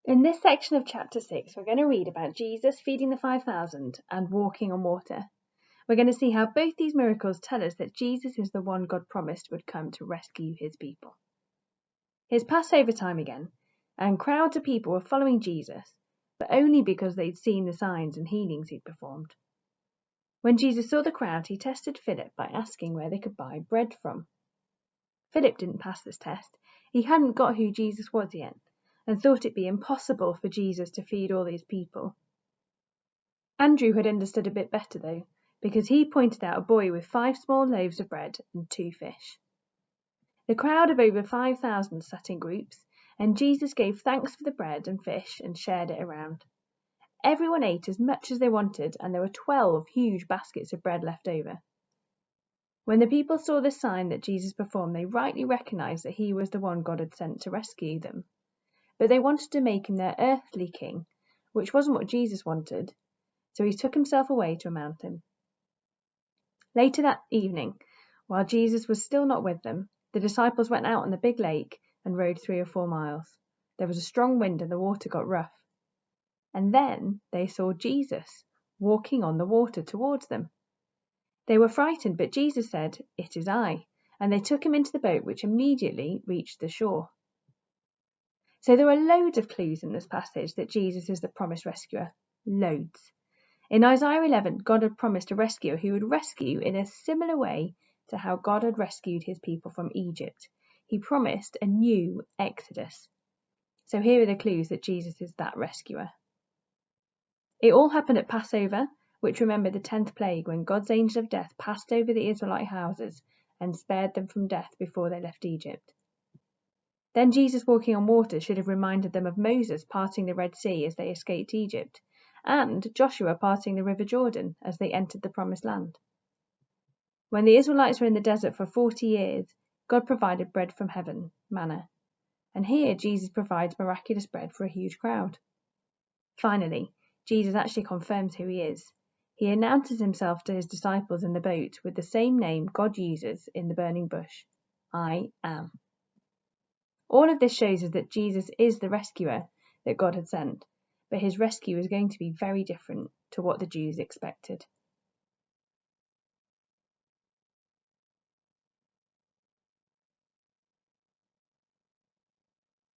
In this section of chapter 6, we're going to read about Jesus feeding the 5,000 and walking on water. We're going to see how both these miracles tell us that Jesus is the one God promised would come to rescue his people. It's Passover time again, and crowds of people were following Jesus, but only because they'd seen the signs and healings he'd performed. When Jesus saw the crowd, he tested Philip by asking where they could buy bread from. Philip didn't pass this test. He hadn't got who Jesus was yet, and thought it'd be impossible for Jesus to feed all these people. Andrew had understood a bit better though, because he pointed out a boy with 5 small loaves of bread and 2 fish. The crowd of over 5,000 sat in groups, and Jesus gave thanks for the bread and fish and shared it around. Everyone ate as much as they wanted, and there were 12 huge baskets of bread left over. When the people saw the sign that Jesus performed, they rightly recognized that he was the one God had sent to rescue them. But they wanted to make him their earthly king, which wasn't what Jesus wanted, so he took himself away to a mountain. Later that evening, while Jesus was still not with them, the disciples went out on the big lake and rowed 3 or 4 miles. There was a strong wind and the water got rough. And then they saw Jesus walking on the water towards them. They were frightened, but Jesus said, "It is I," and they took him into the boat, which immediately reached the shore. So there are loads of clues in this passage that Jesus is the promised rescuer. Loads. In Isaiah 11, God had promised a rescuer who would rescue in a similar way to how God had rescued his people from Egypt. He promised a new Exodus. So here are the clues that Jesus is that rescuer. It all happened at Passover, which remembered the 10th plague when God's angel of death passed over the Israelite houses and spared them from death before they left Egypt. Then Jesus walking on water should have reminded them of Moses parting the Red Sea as they escaped Egypt, and Joshua parting the River Jordan as they entered the Promised Land. When the Israelites were in the desert for 40 years, God provided bread from heaven, manna, and here Jesus provides miraculous bread for a huge crowd. Finally, Jesus actually confirms who he is. He announces himself to his disciples in the boat with the same name God uses in the burning bush, I am. All of this shows us that Jesus is the rescuer that God had sent, but his rescue is going to be very different to what the Jews expected.